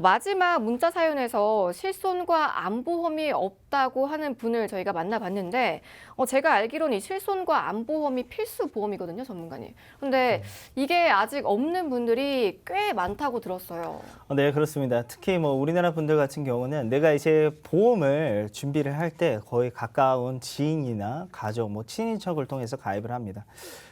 마지막 문자 사연에서 실손과 안보험이 없다고 하는 분을 저희가 만나봤는데 제가 알기로는 이 실손과 안보험이 필수 보험이거든요, 전문가님. 근데 이게 아직 없는 분들이 꽤 많다고 들었어요. 네, 그렇습니다. 특히 뭐 우리나라 분들 같은 경우는 내가 이제 보험을 준비를 할 때 거의 가까운 지인이나 가족, 뭐 친인척을 통해서 가입을 합니다.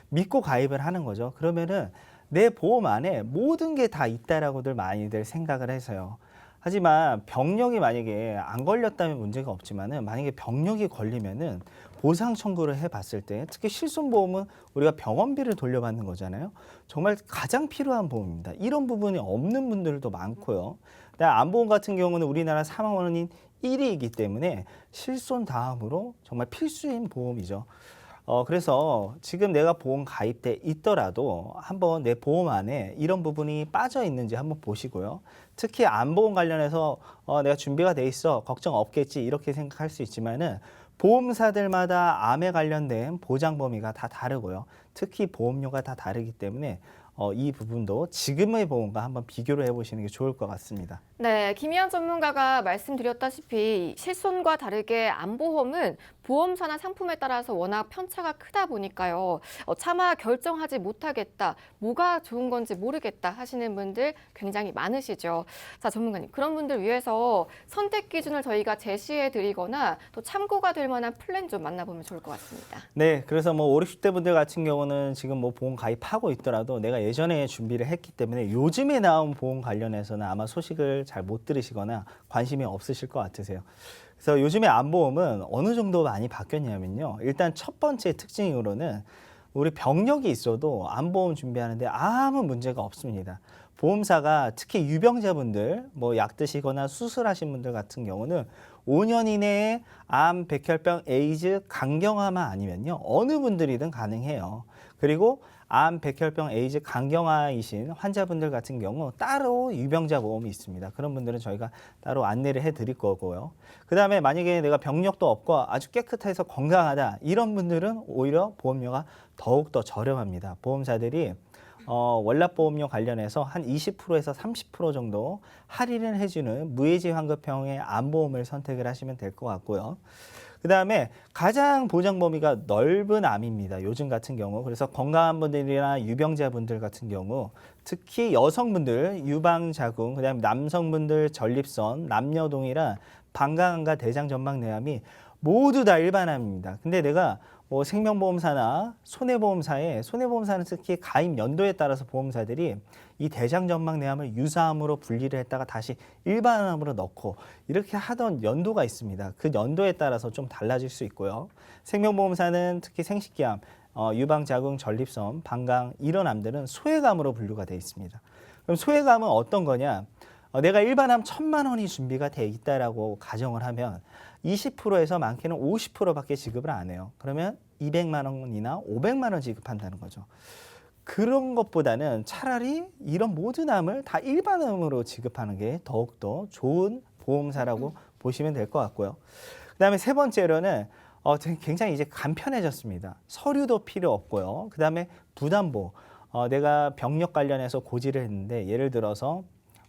믿고 가입을 하는 거죠. 그러면은 내 보험 안에 모든 게 다 있다라고들 많이들 생각을 해서요. 하지만 병력이 만약에 안 걸렸다면 문제가 없지만은 만약에 병력이 걸리면은 보상 청구를 해봤을 때 특히 실손보험은 우리가 병원비를 돌려받는 거잖아요. 정말 가장 필요한 보험입니다. 이런 부분이 없는 분들도 많고요. 안보험 같은 경우는 우리나라 사망원인 1위이기 때문에 실손 다음으로 정말 필수인 보험이죠. 그래서 지금 내가 보험 가입돼 있더라도 한번 내 보험 안에 이런 부분이 빠져 있는지 한번 보시고요. 특히 안보험 관련해서 내가 준비가 돼 있어 걱정 없겠지 이렇게 생각할 수 있지만은 보험사들마다 암에 관련된 보장 범위가 다 다르고요. 특히 보험료가 다 다르기 때문에 이 부분도 지금의 보험과 한번 비교를 해보시는 게 좋을 것 같습니다. 네, 김희연 전문가가 말씀드렸다시피 실손과 다르게 안보험은 보험사나 상품에 따라서 워낙 편차가 크다 보니까요. 차마 결정하지 못하겠다, 뭐가 좋은 건지 모르겠다 하시는 분들 굉장히 많으시죠. 자, 전문가님, 그런 분들 위해서 선택 기준을 저희가 제시해 드리거나 또 참고가 될 만한 플랜 좀 만나보면 좋을 것 같습니다. 네, 그래서 뭐 5, 60대 분들 같은 경우는 지금 뭐 보험 가입하고 있더라도 내가 예전에 준비를 했기 때문에 요즘에 나온 보험 관련해서는 아마 소식을 잘 못 들으시거나 관심이 없으실 것 같으세요. 그래서 요즘에 안보험은 어느 정도 많이 바뀌었냐면요. 일단 첫 번째 특징으로는 우리 병력이 있어도 안보험 준비하는데 아무 문제가 없습니다. 보험사가 특히 유병자분들, 뭐 약 드시거나 수술하신 분들 같은 경우는 5년 이내에 암, 백혈병, 에이즈, 간경화만 아니면요. 어느 분들이든 가능해요. 그리고 암, 백혈병, 에이즈, 간경화이신 환자분들 같은 경우 따로 유병자 보험이 있습니다. 그런 분들은 저희가 따로 안내를 해드릴 거고요. 그 다음에 만약에 내가 병력도 없고 아주 깨끗해서 건강하다 이런 분들은 오히려 보험료가 더욱더 저렴합니다. 보험사들이 월납보험료 관련해서 한 20%에서 30% 정도 할인을 해주는 무해지 환급형의 암보험을 선택을 하시면 될 것 같고요. 그 다음에 가장 보장 범위가 넓은 암입니다. 요즘 같은 경우. 그래서 건강한 분들이나 유병자분들 같은 경우 특히 여성분들 유방자궁, 그 다음에 남성분들 전립선, 남녀동일한 방광암과 대장전막내암이 모두 다 일반암입니다. 근데 내가 뭐 생명보험사나 손해보험사는 특히 가입 연도에 따라서 보험사들이 이 대장전막내암을 유사암으로 분리를 했다가 다시 일반암으로 넣고 이렇게 하던 연도가 있습니다. 그 연도에 따라서 좀 달라질 수 있고요. 생명보험사는 특히 생식기암, 유방자궁, 전립선, 방광 이런 암들은 소외감으로 분류가 되어 있습니다. 그럼 소외감은 어떤 거냐? 내가 일반암 1,000만 원이 준비가 돼 있다라고 가정을 하면 20%에서 많게는 50%밖에 지급을 안 해요. 그러면 200만 원이나 500만 원 지급한다는 거죠. 그런 것보다는 차라리 이런 모든 암을 다 일반암으로 지급하는 게 더욱더 좋은 보험사라고 보시면 될 것 같고요. 그다음에 세 번째로는 굉장히 이제 간편해졌습니다. 서류도 필요 없고요. 그다음에 부담보. 내가 병력 관련해서 고지를 했는데 예를 들어서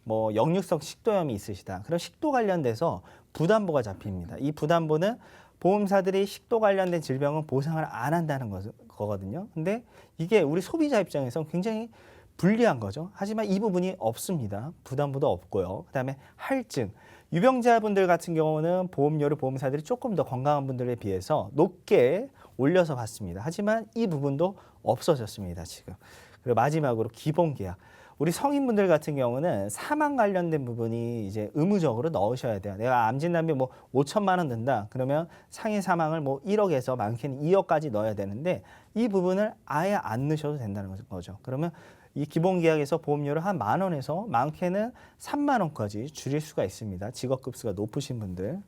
뭐 역류성 식도염이 있으시다. 그럼 식도 관련돼서 부담보가 잡힙니다. 이 부담보는 보험사들이 식도 관련된 질병은 보상을 안 한다는 거거든요. 근데 이게 우리 소비자 입장에서 굉장히 불리한 거죠. 하지만 이 부분이 없습니다. 부담보도 없고요. 그다음에 할증. 유병자분들 같은 경우는 보험료를 보험사들이 조금 더 건강한 분들에 비해서 높게 올려서 받습니다. 하지만 이 부분도 없어졌습니다, 지금. 그리고 마지막으로 기본계약. 우리 성인분들 같은 경우는 사망 관련된 부분이 이제 의무적으로 넣으셔야 돼요. 내가 암 진단비 뭐 5천만 원 든다. 그러면 상해 사망을 뭐 1억에서 많게는 2억까지 넣어야 되는데 이 부분을 아예 안 넣으셔도 된다는 거죠. 그러면 이 기본계약에서 보험료를 한 10,000원에서 많게는 30,000원까지 줄일 수가 있습니다. 직업급수가 높으신 분들.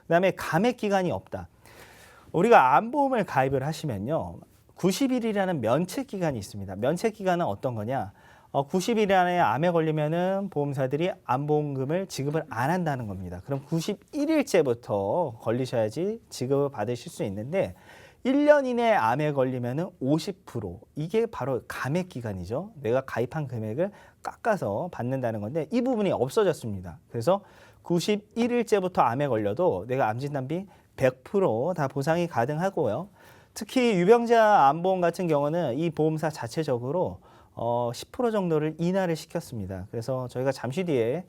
그다음에 감액 기간이 없다. 우리가 암보험을 가입을 하시면요. 90일이라는 면책 기간이 있습니다. 면책 기간은 어떤 거냐? 90일 안에 암에 걸리면은 보험사들이 암보험금을 지급을 안 한다는 겁니다. 그럼 91일째부터 걸리셔야지 지급을 받으실 수 있는데 1년 이내에 암에 걸리면은 50% 이게 바로 감액 기간이죠. 내가 가입한 금액을 깎아서 받는다는 건데 이 부분이 없어졌습니다. 그래서 91일째부터 암에 걸려도 내가 암진단비 100%다 보상이 가능하고요. 특히 유병자 암보험 같은 경우는 이 보험사 자체적으로 10% 정도를 인하를 시켰습니다. 그래서 저희가 잠시 뒤에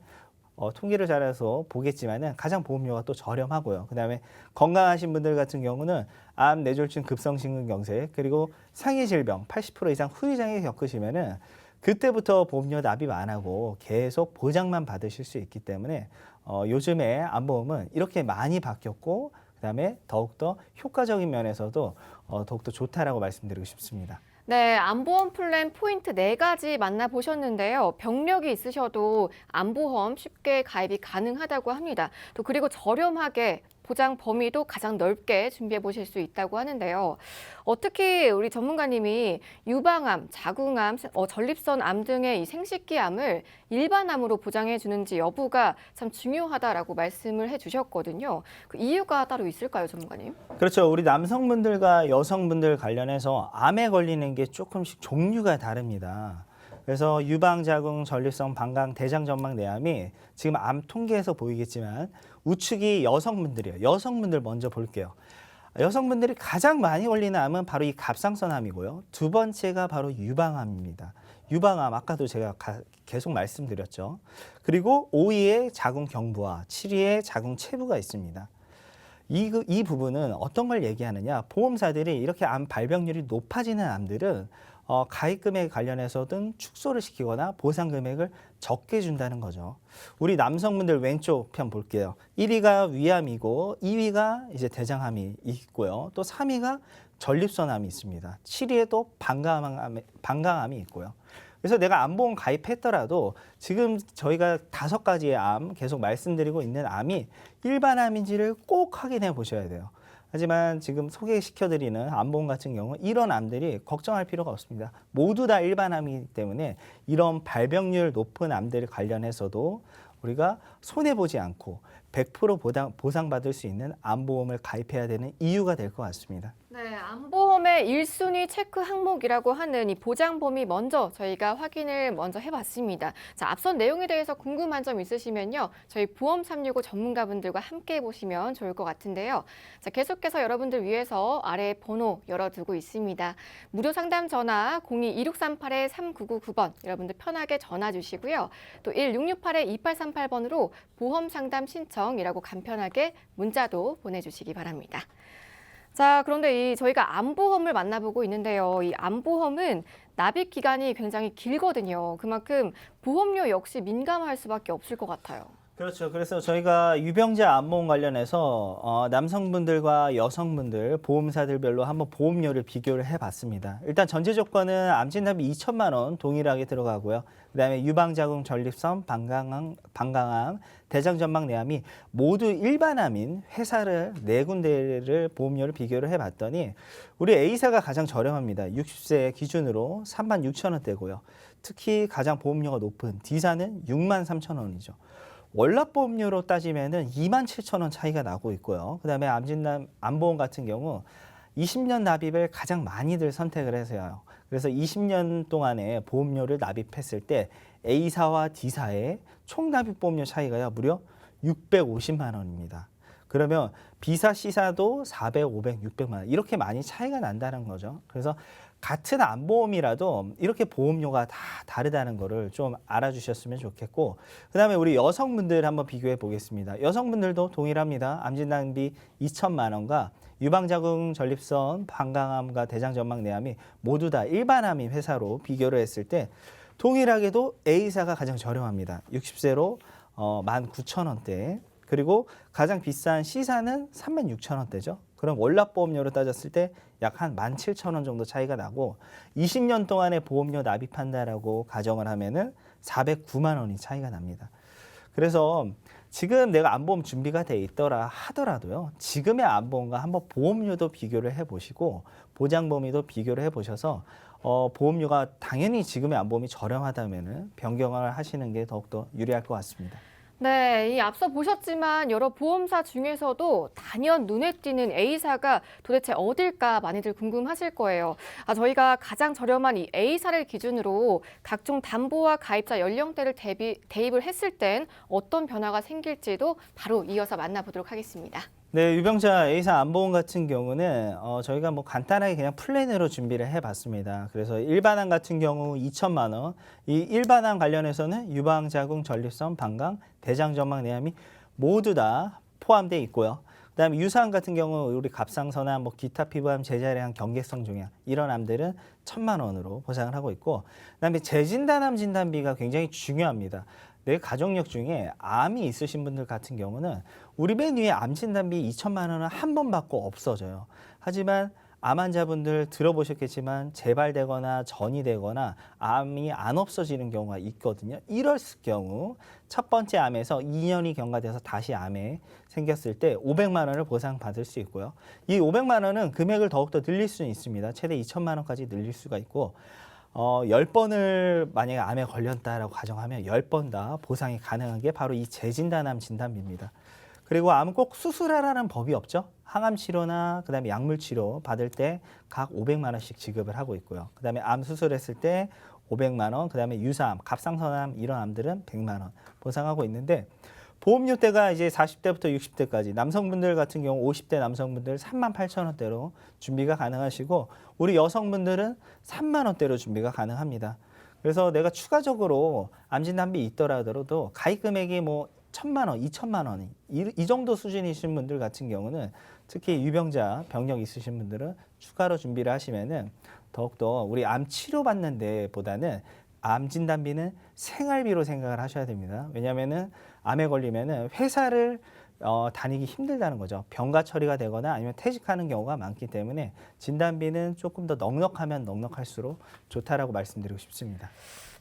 통계를 잘 해서 보겠지만은 가장 보험료가 또 저렴하고요. 그다음에 건강하신 분들 같은 경우는 암, 뇌졸중, 급성심근경색 그리고 상해 질병 80% 이상 후유장애 겪으시면은 그때부터 보험료 납입 안 하고 계속 보장만 받으실 수 있기 때문에 요즘에 암보험은 이렇게 많이 바뀌었고 그다음에 더욱더 효과적인 면에서도 더욱더 좋다라고 말씀드리고 싶습니다. 네, 암보험 플랜 포인트 4가지 만나보셨는데요. 병력이 있으셔도 암보험 쉽게 가입이 가능하다고 합니다. 또 그리고 저렴하게 보장 범위도 가장 넓게 준비해 보실 수 있다고 하는데요. 특히 우리 전문가님이 유방암, 자궁암, 전립선 암 등의 이 생식기암을 일반암으로 보장해 주는지 여부가 참 중요하다라고 말씀을 해주셨거든요. 그 이유가 따로 있을까요, 전문가님? 그렇죠. 우리 남성분들과 여성분들 관련해서 암에 걸리는 게 조금씩 종류가 다릅니다. 그래서 유방, 자궁, 전립선, 방광, 대장, 전망, 내암이 지금 암 통계에서 보이겠지만 우측이 여성분들이에요. 여성분들 먼저 볼게요. 여성분들이 가장 많이 걸리는 암은 바로 이 갑상선암이고요. 두 번째가 바로 유방암입니다. 유방암 아까도 제가 계속 말씀드렸죠. 그리고 5위에 자궁 경부와 7위에 자궁 체부가 있습니다. 이 부분은 어떤 걸 얘기하느냐? 보험사들이 이렇게 암 발병률이 높아지는 암들은 가입 금액 관련해서든 축소를 시키거나 보상 금액을 적게 준다는 거죠. 우리 남성분들 왼쪽 편 볼게요. 1위가 위암이고 2위가 이제 대장암이 있고요. 또 3위가 전립선암이 있습니다. 7위에 또 방광암이 있고요. 그래서 내가 암보험 가입했더라도 지금 저희가 5가지의 암 계속 말씀드리고 있는 암이 일반암인지를 꼭 확인해 보셔야 돼요. 하지만 지금 소개시켜드리는 암보험 같은 경우 이런 암들이 걱정할 필요가 없습니다. 모두 다 일반암이기 때문에 이런 발병률 높은 암들 관련해서도 우리가 손해보지 않고 100% 보상받을 수 있는 암보험을 가입해야 되는 이유가 될 것 같습니다. 네, 암보험의 1순위 체크 항목이라고 하는 이 보장 범위 먼저 저희가 확인을 먼저 해봤습니다. 자, 앞선 내용에 대해서 궁금한 점 있으시면요. 저희 보험 365 전문가분들과 함께 해보시면 좋을 것 같은데요. 자, 계속해서 여러분들 위해서 아래 번호 열어두고 있습니다. 무료 상담 전화 02-2638-3999번 여러분들 편하게 전화 주시고요. 또 1668-2838번으로 보험 상담 신청이라고 간편하게 문자도 보내주시기 바랍니다. 자, 그런데 저희가 암보험을 만나보고 있는데요. 이 암보험은 납입 기간이 굉장히 길거든요. 그만큼 보험료 역시 민감할 수밖에 없을 것 같아요. 그렇죠. 그래서 저희가 유병자 암보험 관련해서 남성분들과 여성분들 보험사들별로 한번 보험료를 비교를 해봤습니다. 일단 전제 조건은 암진단비 2천만 원 동일하게 들어가고요. 그다음에 유방자궁, 전립선, 방광암, 대장전막 내암이 모두 일반암인 회사를 4군데를 보험료를 비교를 해봤더니 우리 A사가 가장 저렴합니다. 60세 기준으로 36,000원대고요. 특히 가장 보험료가 높은 D사는 63,000원이죠. 월납보험료로 따지면은 27,000원 차이가 나고 있고요. 그다음에 암보험 같은 경우 20년 납입을 가장 많이들 선택을 해서요. 그래서 20년 동안에 보험료를 납입했을 때 A사와 D사의 총 납입 보험료 차이가요. 무려 650만 원입니다. 그러면 B사, C사도 400, 500, 600만 원 이렇게 많이 차이가 난다는 거죠. 그래서 같은 암보험이라도 이렇게 보험료가 다 다르다는 거를 좀 알아주셨으면 좋겠고 그다음에 우리 여성분들 한번 비교해 보겠습니다. 여성분들도 동일합니다. 암진단비 2천만 원과 유방자궁, 전립선, 방광암과 대장전막 내암이 모두 다 일반암인 회사로 비교를 했을 때 동일하게도 A사가 가장 저렴합니다. 60세로 19,000원대 그리고 가장 비싼 C사는 36,000원대죠. 그럼 월납보험료로 따졌을 때 약 한 17,000원 정도 차이가 나고 20년 동안의 보험료 납입한다라고 가정을 하면은 409만 원이 차이가 납니다. 그래서 지금 내가 암보험 준비가 돼 있더라 하더라도요. 지금의 암보험과 한번 보험료도 비교를 해보시고 보장 범위도 비교를 해보셔서 보험료가 당연히 지금의 암보험이 저렴하다면은 변경을 하시는 게 더욱더 유리할 것 같습니다. 네, 이 앞서 보셨지만 여러 보험사 중에서도 단연 눈에 띄는 A사가 도대체 어딜까 많이들 궁금하실 거예요. 저희가 가장 저렴한 이 A사를 기준으로 각종 담보와 가입자 연령대를 대입을 했을 땐 어떤 변화가 생길지도 바로 이어서 만나보도록 하겠습니다. 네, 유병자 A사 안보험 같은 경우는 저희가 뭐 간단하게 그냥 플랜으로 준비를 해봤습니다. 그래서 일반암 같은 경우 2천만 원, 이 일반암 관련해서는 유방, 자궁, 전립선, 방광, 대장, 전망, 내암이 모두 다 포함되어 있고요. 그다음에 유사암 같은 경우 우리 갑상선암, 뭐 기타 피부암, 제자리암, 경계성 종양 이런 암들은 1,000만 원으로 보상을 하고 있고, 그다음에 재진단암 진단비가 굉장히 중요합니다. 내 가족력 중에 암이 있으신 분들 같은 경우는 우리 맨 위에 암 진단비 2천만 원은 한 번 받고 없어져요. 하지만 암 환자분들 들어보셨겠지만 재발되거나 전이되거나 암이 안 없어지는 경우가 있거든요. 이럴 경우 첫 번째 암에서 2년이 경과돼서 다시 암에 생겼을 때 500만 원을 보상받을 수 있고요. 이 500만 원은 금액을 더욱더 늘릴 수는 있습니다. 최대 2천만 원까지 늘릴 수가 있고, 10번을 만약에 암에 걸렸다라고 가정하면 10번 다 보상이 가능한 게 바로 이 재진단암 진단비입니다. 그리고 암은 꼭 수술하라는 법이 없죠. 항암 치료나 그다음에 약물 치료 받을 때 각 500만 원씩 지급을 하고 있고요. 그다음에 암 수술했을 때 500만 원, 그다음에 유사암, 갑상선암 이런 암들은 100만 원 보상하고 있는데, 보험료대가 이제 40대부터 60대까지 남성분들 같은 경우 50대 남성분들 38,000원대로 준비가 가능하시고, 우리 여성분들은 3만 원대로 준비가 가능합니다. 그래서 내가 추가적으로 암진단비 있더라도 가입 금액이 뭐 1,000만 원, 2천만 원 이 정도 수준이신 분들 같은 경우는, 특히 유병자 병력 있으신 분들은 추가로 준비를 하시면은 더욱더 우리 암 치료받는 데보다는 암 진단비는 생활비로 생각을 하셔야 됩니다. 왜냐하면은 암에 걸리면은 회사를 다니기 힘들다는 거죠. 병가 처리가 되거나 아니면 퇴직하는 경우가 많기 때문에 진단비는 조금 더 넉넉하면 넉넉할수록 좋다라고 말씀드리고 싶습니다.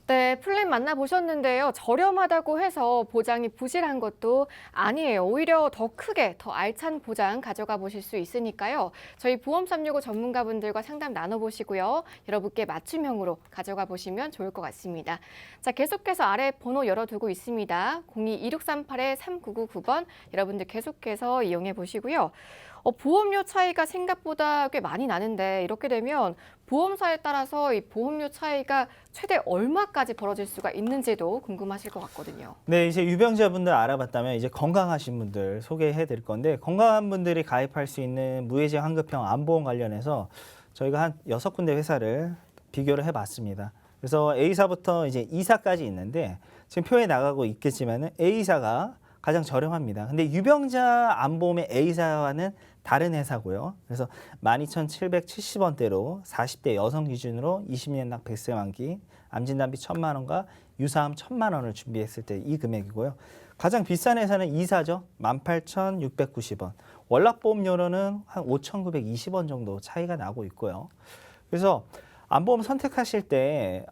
네, 플랜 만나보셨는데요. 저렴하다고 해서 보장이 부실한 것도 아니에요. 오히려 더 크게, 더 알찬 보장 가져가 보실 수 있으니까요. 저희 보험 365 전문가분들과 상담 나눠보시고요. 여러분께 맞춤형으로 가져가 보시면 좋을 것 같습니다. 자, 계속해서 아래 번호 열어두고 있습니다. 02-2638-3999번 여러분들 계속해서 이용해 보시고요. 보험료 차이가 생각보다 꽤 많이 나는데, 이렇게 되면 보험사에 따라서 이 보험료 차이가 최대 얼마까지 벌어질 수가 있는지도 궁금하실 것 같거든요. 네, 이제 유병자분들 알아봤다면 이제 건강하신 분들 소개해 드릴 건데, 건강한 분들이 가입할 수 있는 무해지 환급형 암보험 관련해서 저희가 한 6군데 회사를 비교를 해봤습니다. 그래서 A사부터 이제 E사까지 있는데, 지금 표에 나가고 있겠지만은 A사가 가장 저렴합니다. 근데 유병자 암보험의 A사와는 다른 회사고요. 그래서 12,770원대로 40대 여성 기준으로 20년 납 100세 만기, 암진단비 1,000만 원과 유사암 1,000만 원을 준비했을 때 이 금액이고요. 가장 비싼 회사는 E사죠. 18,690원. 월납보험료로는 한 5,920원 정도 차이가 나고 있고요. 그래서 암보험 선택하실 때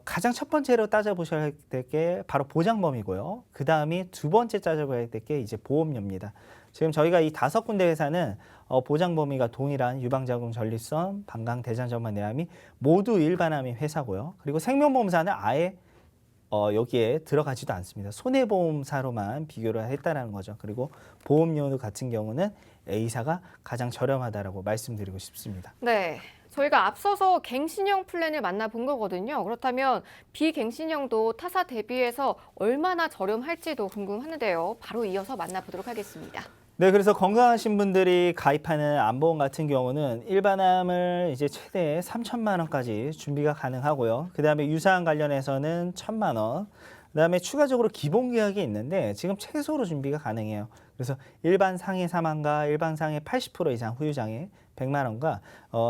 가장 첫 번째로 따져보셔야 될 게 바로 보장범위고요. 그 다음이 두 번째 따져봐야 될 게 이제 보험료입니다. 지금 저희가 이 5군데 회사는 보장 범위가 동일한 유방자궁, 전립선, 방광, 대장, 전만, 내암이 모두 일반암이 회사고요. 그리고 생명보험사는 아예 여기에 들어가지도 않습니다. 손해보험사로만 비교를 했다는 거죠. 그리고 보험료 같은 경우는 A사가 가장 저렴하다라고 말씀드리고 싶습니다. 네. 저희가 앞서서 갱신형 플랜을 만나본 거거든요. 그렇다면 비갱신형도 타사 대비해서 얼마나 저렴할지도 궁금하는데요. 바로 이어서 만나보도록 하겠습니다. 네, 그래서 건강하신 분들이 가입하는 암보험 같은 경우는 일반암을 이제 최대 3천만 원까지 준비가 가능하고요. 그 다음에 유사암 관련해서는 1,000만 원. 그 다음에 추가적으로 기본 계약이 있는데 지금 최소로 준비가 가능해요. 그래서 일반 상해 사망과 일반 상해 80% 이상 후유장애 100만 원과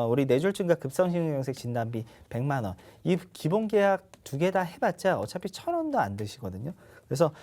우리 뇌졸중과 급성심근경색 진단비 100만 원. 이 기본 계약 두 개 다 해봤자 어차피 1,000원도 안 드시거든요. 그래서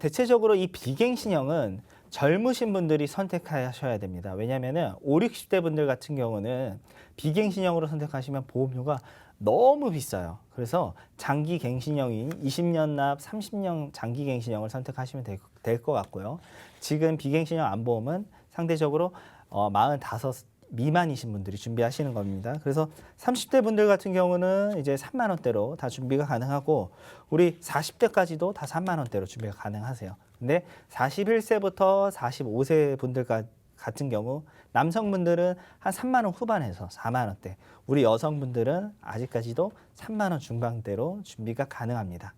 대체적으로 이 비갱신형은 젊으신 분들이 선택하셔야 됩니다. 왜냐하면 5, 60대 분들 같은 경우는 비갱신형으로 선택하시면 보험료가 너무 비싸요. 그래서 장기 갱신형인 20년 납 30년 장기 갱신형을 선택하시면 될 것 같고요. 지금 비갱신형 암보험은 상대적으로 45 미만이신 분들이 준비하시는 겁니다. 그래서 30대 분들 같은 경우는 이제 3만 원대로 다 준비가 가능하고 우리 40대까지도 다 3만 원대로 준비가 가능하세요. 근데 41세부터 45세 분들 같은 경우 남성분들은 한 3만 원 후반에서 4만 원대, 우리 여성분들은 아직까지도 3만 원 중반대로 준비가 가능합니다.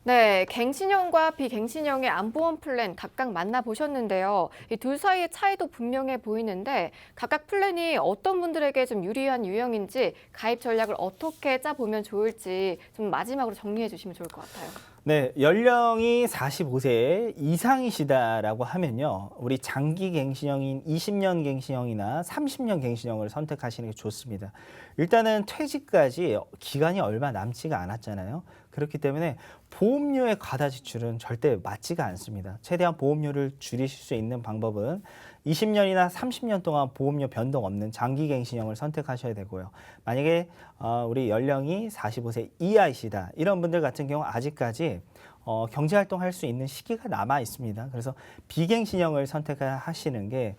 네, 갱신형과 비갱신형의 안보험 플랜 각각 만나보셨는데요. 이 둘 사이의 차이도 분명해 보이는데 각각 플랜이 어떤 분들에게 좀 유리한 유형인지 가입 전략을 어떻게 짜보면 좋을지 좀 마지막으로 정리해 주시면 좋을 것 같아요. 네, 연령이 45세 이상이시다라고 하면요. 우리 장기 갱신형인 20년 갱신형이나 30년 갱신형을 선택하시는 게 좋습니다. 일단은 퇴직까지 기간이 얼마 남지가 않았잖아요. 그렇기 때문에 보험료의 과다 지출은 절대 맞지가 않습니다. 최대한 보험료를 줄이실 수 있는 방법은 20년이나 30년 동안 보험료 변동 없는 장기 갱신형을 선택하셔야 되고요. 만약에 우리 연령이 45세 이하이시다 이런 분들 같은 경우 아직까지 경제활동할 수 있는 시기가 남아 있습니다. 그래서 비갱신형을 선택하시는 게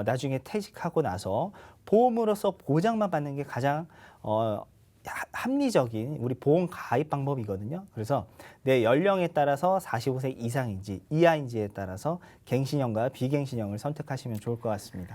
나중에 퇴직하고 나서 보험으로서 보장만 받는 게 가장 합리적인 우리 보험 가입 방법이거든요. 그래서 내 연령에 따라서 45세 이상인지 이하인지에 따라서 갱신형과 비갱신형을 선택하시면 좋을 것 같습니다.